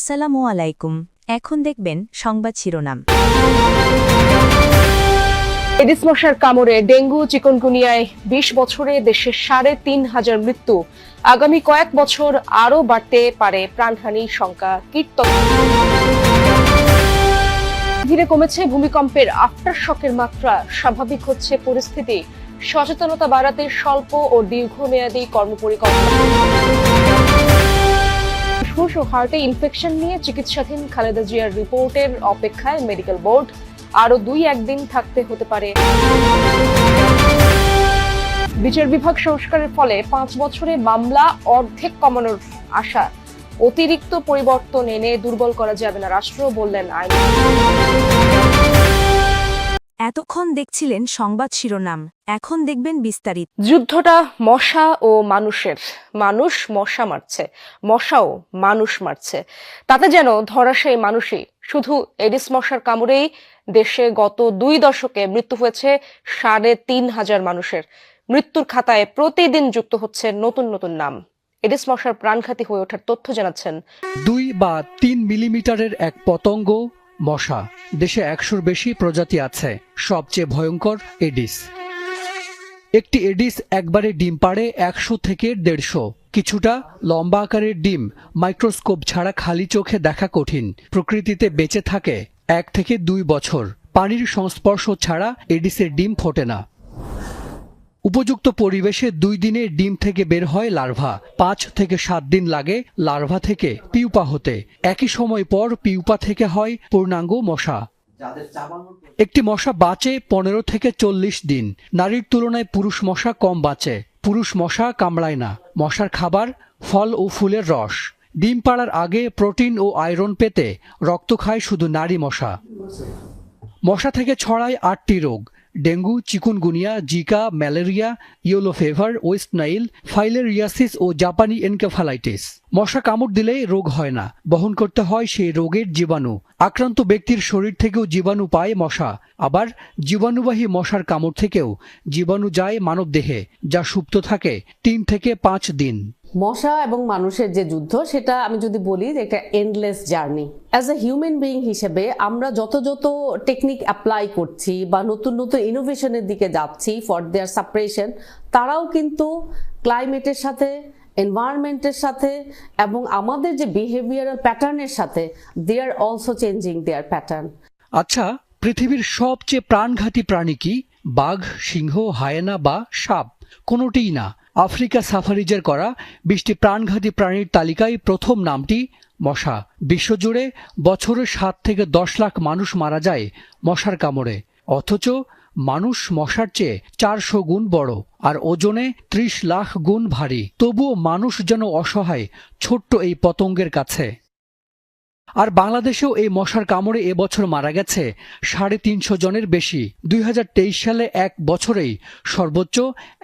আসসালামু আলাইকুম। এখন দেখবেন সংবাদ শিরোনাম। এডিস মশার কামড়ে ডেঙ্গু চিকুনগুনিয়ায় ২০ বছরে দেশে ৩,৫০০ মৃত্যু। আগামী কয়েক বছর আরও বাড়তে পারে প্রাণহানির শঙ্কা। ধীরে কমেছে ভূমিকম্পের আফটার শকের মাত্রা, স্বাভাবিক হচ্ছে পরিস্থিতি। সচেতনতা বাড়াতে স্বল্প ও দীর্ঘমেয়াদী কর্মপরিকল্পনা। ফুসফুস ও হার্টে ইনফেকশন নিয়ে চিকিৎসাধীন খালেদা জিয়ার রিপোর্টের অপেক্ষায় মেডিকেল বোর্ড। আরো ২-১ দিন থাকতে হতে পারে। বিচার বিভাগ সংস্কারের ফলে ৫ বছরে মামলা অর্ধেক কমানোর আশা। অতিরিক্ত পরিবর্তন এনে দুর্বল করা যাবে না রাষ্ট্র, বললেন আইন। এতক্ষণ দেখছিলেন সংবাদ শিরোনাম, এখন দেখবেন বিস্তারিত। যুদ্ধটা মশা ও মানুষের। মানুষ মশা মারছে, মশাও মানুষ মারছে। তাতে যেন ধরাশায়ী মানুষই। শুধু এডিস মশার কামড়েই দেশে গত ২ দশকে মৃত্যু হয়েছে ৩,৫০০ মানুষের। মৃত্যুর খাতায় প্রতিদিন যুক্ত হচ্ছে নতুন নতুন নাম। এডিস মশার প্রাণঘাতী হয়ে ওঠার তথ্য জানাচ্ছেন ২ বা ৩ মিলিমিটারের এক পতঙ্গ মশা। দেশে ১০০-র বেশি প্রজাতি আছে। সবচেয়ে ভয়ঙ্কর এডিস। একটি এডিস একবারে ডিম পাড়ে ১০০ থেকে ১৫০। কিছুটা লম্বা আকারের ডিম, মাইক্রোস্কোপ ছাড়া খালি চোখে দেখা কঠিন। প্রকৃতিতে বেঁচে থাকে ১ থেকে ২ বছর। পানির সংস্পর্শ ছাড়া এডিসের ডিম ফোটে না। উপযুক্ত পরিবেশে ২ দিনে ডিম থেকে বের হয় লার্ভা। ৫ থেকে ৭ দিন লাগে লার্ভা থেকে পিউপা হতে। একই সময় পর পিউপা থেকে হয় পূর্ণাঙ্গ মশা। একটি মশা বাঁচে ১৫ থেকে ৪০ দিন। নারীর তুলনায় পুরুষ মশা কম বাঁচে। পুরুষ মশা কামড়ায় না। মশার খাবার ফল ও ফুলের রস। ডিম পাড়ার আগে প্রোটিন ও আয়রন পেতে রক্ত খায় শুধু নারী মশা। মশা থেকে ছড়ায় ৮টি রোগ: dengue, chikungunya, Zika, malaria, yellow fever, West Nile, filariasis ও জাপানি এনকেফালাইটিস। মশা কামড় দিলে রোগ হয় না, বহন করতে হয় সেই রোগের জীবাণু। আক্রান্ত ব্যক্তির শরীর থেকেও জীবাণু পায় মশা। আবার জীবাণুবাহী মশার কামড় থেকেও জীবাণু যায় মানবদেহে, যা সুপ্ত থাকে ৩ থেকে ৫ দিন। মশা এবং মানুষের যে যুদ্ধ, সেটা আমি যদি বলি যে একটা endless journey. As a human being হিসেবে আমরা যত টেকনিক অ্যাপ্লাই করছি বা নতুন নতুন ইনোভেশনের দিকে যাচ্ছি ফর দেয়ার সাপ্রেশন, তারাও কিন্তু ক্লাইমেটের সাথে, এনভায়রনমেন্টের সাথে এবং আমাদের যে বিহেভিয়ারাল প্যাটার্নের সাথে they are also changing their pattern. আচ্ছা, পৃথিবীর সবচেয়ে প্রাণঘাতী প্রাণী কি? বাঘ, সিংহ, হায়েনা বা সাপ? কোনোটিই না। আফ্রিকা সাফারিজের করা ২০টি প্রাণঘাতী প্রাণীর তালিকায় প্রথম নামটি মশা। বিশ্বজুড়ে বছরে ৭ থেকে ১০ লাখ মানুষ মারা যায় মশার কামড়ে। অথচ মানুষ মশার চেয়ে ৪০০ গুণ বড় আর ওজনে ৩০ লাখ গুণ ভারী। তবুও মানুষ যেন অসহায় ছোট্ট এই পতঙ্গের কাছে। আর বাংলাদেশেও এই মশার কামড়ে এবছর মারা গেছে ৩৫০ জনের বেশি। ২০২৩ সালে এক বছরেই সর্বোচ্চ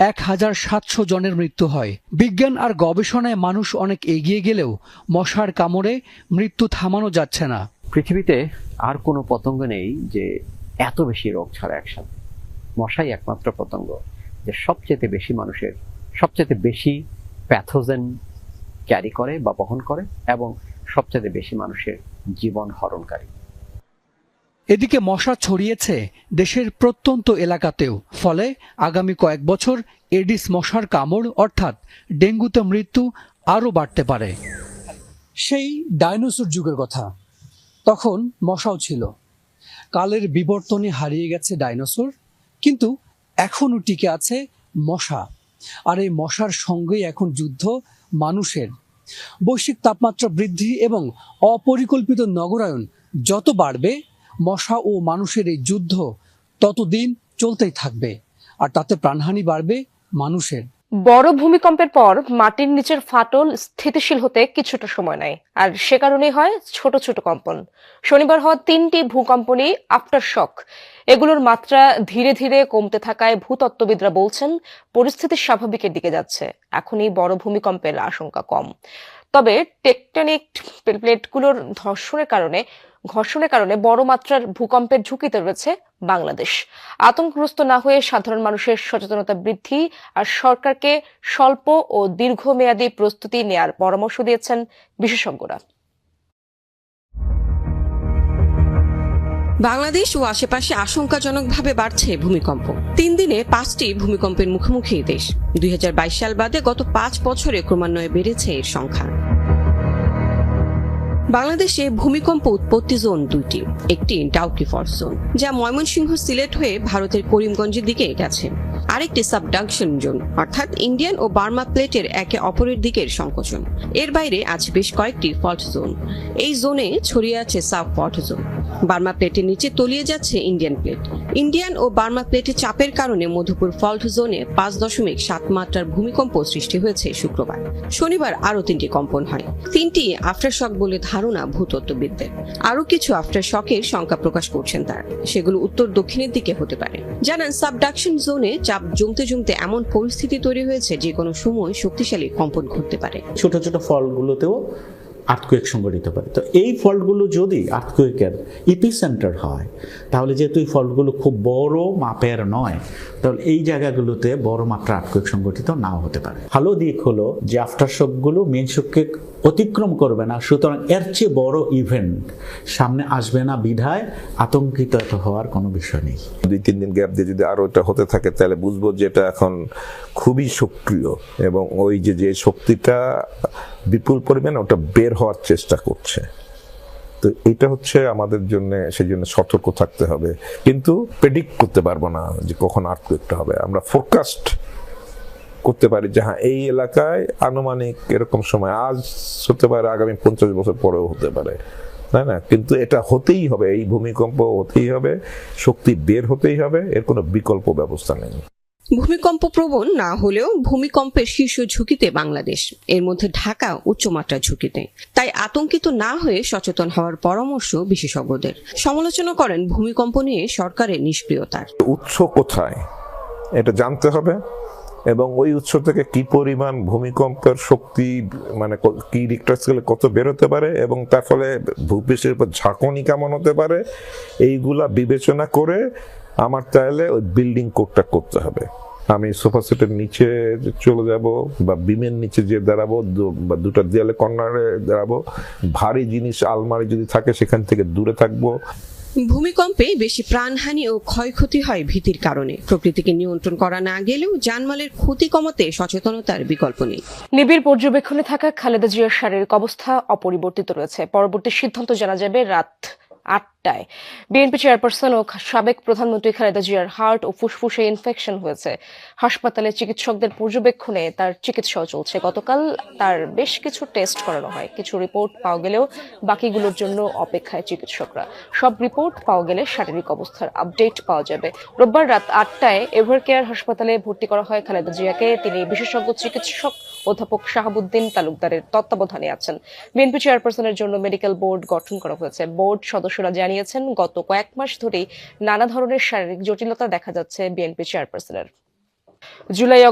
১,৭০০ জনের মৃত্যু হয়। বিজ্ঞান আর গবেষণায় মানুষ অনেক এগিয়ে গেলেও মশার কামড়ে মৃত্যু থামানো যাচ্ছে না। পৃথিবীতে আর কোনো পতঙ্গ নেই যে এত বেশি রোগ ছড়ায় একসাথে। মশাই একমাত্র পতঙ্গ যে সবচেয়ে বেশি মানুষের সবচেয়ে বেশি প্যাথোজেন ক্যারি করে বা বহন করে এবং সবচেয়ে বেশি মানুষের জীবন হরণকারী। এদিকে মশা ছড়িয়েছে দেশের প্রত্যন্ত এলাকাতেও। ফলে আগামী কয়েক বছর এডিস মশার কামড় অর্থাৎ ডেঙ্গুতে মৃত্যু আরও বাড়তে পারে। সেই ডাইনোসর যুগের কথা। তখন মশাও ছিল। কালের বিবর্তনে হারিয়ে গেছে ডাইনোসর, কিন্তু এখনও টিকে আছে মশা। আর এই মশার সঙ্গেই এখন যুদ্ধ মানুষের। বৈশ্বিক তাপমাত্রা বৃদ্ধি এবং অপরিকল্পিত নগরায়ন যত বাড়বে, মশা ও মানুষের এই যুদ্ধ ততদিন চলতেই থাকবে। আর তাতে প্রাণহানি বাড়বে মানুষের। বড় ভূমিকম্পের পর মাটির নিচের ফাটল স্থিতিশীল হতে কিছুটা সময় নেয়, আর সে কারণেই হয় ছোট ছোট কম্পন। শনিবার হওয়া ৩টি ভূকম্পনই আফটার শক। এগুলোর মাত্রা ধীরে ধীরে কমতে থাকায় ভূতত্ত্ববিদরা বলছেন পরিস্থিতি স্বাভাবিকের দিকে যাচ্ছে। এখনই বড় ভূমিকম্পের আশঙ্কা কম। তবে টেকটনিক প্লেটগুলোর ঘর্ষণের কারণে বড় মাত্রার ভূকম্পের ঝুঁকিতে রয়েছে বাংলাদেশ। আতঙ্কগ্রস্ত না হয়ে সাধারণ মানুষের সচেতনতা বৃদ্ধি আর সরকারকে স্বল্প ও দীর্ঘমেয়াদী প্রস্তুতি নেয়ার পরামর্শ দিয়েছেন বিশেষজ্ঞরা। বাংলাদেশ ও আশেপাশে আশঙ্কাজনকভাবে বাড়ছে ভূমিকম্প। 3 দিনে 5টি ভূমিকম্পের মুখোমুখি দেশ। 2022 সাল বাদে গত 5 বছরে ক্রমান্বয়ে বেড়েছে এর সংখ্যা। বাংলাদেশে ভূমিকম্প উৎপত্তি জোন 2টি। একটি ডাউকি ফল্ট জোন, যা ময়মনসিংহ সিলেট হয়ে ভারতের করিমগঞ্জের দিকে গেছে। আরেকটি সাবডাকশন জোন, অর্থাৎ ইন্ডিয়ান ও বার্মা প্লেটের একে অপরের দিকের সংকোচন। এর বাইরে আছে বেশ কয়েকটি ফল্ট জোন। এই জোনে ছড়িয়ে আছে সাব ফল্ট জোন। বার্মা প্লেটের নিচে তলিয়ে যাচ্ছে ইন্ডিয়ান প্লেট। ইন্ডিয়ান ও বার্মা প্লেটে চাপের কারণে মধুপুর ফল্ট জোনে 5.7 মাত্রার ভূমিকম্প সৃষ্টি হয়েছে শুক্রবার। শনিবার আরও 3টি কম্পন হয়। 3টি আফটার শক বলে ধারণা ভূতত্ত্ববিদদের। আরও কিছু আফটার শকের সংখ্যা প্রকাশ করছেন তারা। সেগুলো উত্তর দক্ষিণের দিকে হতে পারে। জানান, সাবডাকশন জোনে চাপ জমতে জমতে এমন পরিস্থিতি তৈরি হয়েছে যে কোনো সময় শক্তিশালী কম্পন ঘটতে পারে। ছোট ছোট ফল্টগুলোতেও আর্থকুয়েক সংঘটিত পারে। তো এই ফল্টগুলো যদি আর্থকুয়েকের ইপিসেন্টার হয়, তাহলে যেহেতু এই ফল্টগুলো খুব বড় মাপের নয়, তাহলে এই জায়গাগুলোতে বড় মাত্রা আর্থকুয়েক সংঘটিত নাও হতে পারে। ভালো দিক হলো যে আফটার শকগুলো মেইন শককে অতিক্রম করবে না, সুতরাং এর চেয়ে বড় ইভেন্ট সামনে আসবে না বিধায় আতঙ্কিত হওয়ার কোনো বিষয় নেই। 2-3 দিন গ্যাপ দিয়ে যদি আরো এটা হতে থাকে, তাহলে বুঝবো যে এটা এখন খুবই সক্রিয় এবং ওই যে শক্তিটা বিপুল পরিমাণে ওটা বের হওয়ার চেষ্টা করছে। তো এটা হচ্ছে আমাদের জন্য, সেই জন্য সতর্ক থাকতে হবে। কিন্তু প্রেডিক্ট করতে পারবো না যে কখন আর্থকুয়েকটা হবে। আমরা ফোরকাস্ট করতে পারি যে হ্যাঁ, এই এলাকায় আনুমানিক এরকম সময় আজ হতে পারে, আগামী 50 বছর পরেও হতে পারে, তাই না? কিন্তু এটা হতেই হবে, এই ভূমিকম্প হতেই হবে, শক্তি বের হতেই হবে, এর কোনো বিকল্প ব্যবস্থা নেই। ভূমিকম্প প্রবণ না হলেও ভূমিকম্পের শীর্ষ ঝুঁকিতে বাংলাদেশ, এর মধ্যে ঢাকা উচ্চমাত্রার ঝুঁকিতে। তাই আতঙ্কিত না হয়ে সচেতন হওয়ার পরামর্শ বিশেষজ্ঞদের। সমালোচনা করেন ভূমিকম্প নিয়ে সরকারের নিষ্ক্রিয়তার। উৎস কোথায় এটা জানতে হবে এবং ওই উৎস থেকে কি পরিমাণ ভূমিকম্পের শক্তি, মানে কি রিক্টার স্কেলে কত বেরোতে পারে এবং তার ফলে ভূপৃষ্ঠের উপর ঝাঁকুনি কেমন হতে পারে, এইগুলা বিবেচনা করে আমার চাইলে ওই বিল্ডিং কোডটা করতে হবে। আমি সোফা সেটের নিচে চলে যাব বা বিমের নিচে যে দাঁড়াবো, বা দুটো দেয়ালে কর্নারে দাঁড়াবো, ভারী জিনিস আলমারি যদি থাকে সেখান থেকে দূরে থাকবো। ভূমিকম্পে বেশি প্রাণহানি ও ক্ষয়ক্ষতি হয় ভীতির কারণে। প্রকৃতিকে নিয়ন্ত্রণ করা না গেলেও জানমালের ক্ষতি কমাতে সচেতনতার বিকল্প নেই। নিবিড় পর্যবেক্ষণে থাকা খালেদা জিয়ার শারীরিক অবস্থা অপরিবর্তিত রয়েছে। পরবর্তী সিদ্ধান্ত জানা যাবে রাত 8টায়। বিএনপি চেয়ারপারসন ও সাবেক প্রধানমন্ত্রী খালেদা জিয়ার হার্ট ও ফুসফুসে ইনফেকশন হয়েছে। হাসপাতালে চিকিৎসকদের পর্যবেক্ষণে তার চিকিৎসাও চলছে। গতকাল তার বেশ কিছু টেস্ট করানো হয়। কিছু রিপোর্ট পাওয়া গেলেও বাকিগুলোর জন্য অপেক্ষায় চিকিৎসকরা। সব রিপোর্ট পাওয়া গেলে শারীরিক অবস্থার আপডেট পাওয়া যাবে। রোববার রাত 8টায় এভারকেয়ার হাসপাতালে ভর্তি করা হয় খালেদা জিয়াকে। তিনি বিশেষজ্ঞ চিকিৎসক অধ্যাপক শাহাবুদ্দিন তালুকদারের তত্ত্বাবধানে আছেন। বিএনপি চেয়ারপারসনের জন্য মেডিকেল বোর্ড গঠন করা হয়েছে। বোর্ড সদস্যরা জানিয়েছেন, গত কয়েক মাস ধরেই নানা ধরনের শারীরিক জটিলতা দেখা যাচ্ছে বিএনপি চেয়ারপারসনের। জুলাই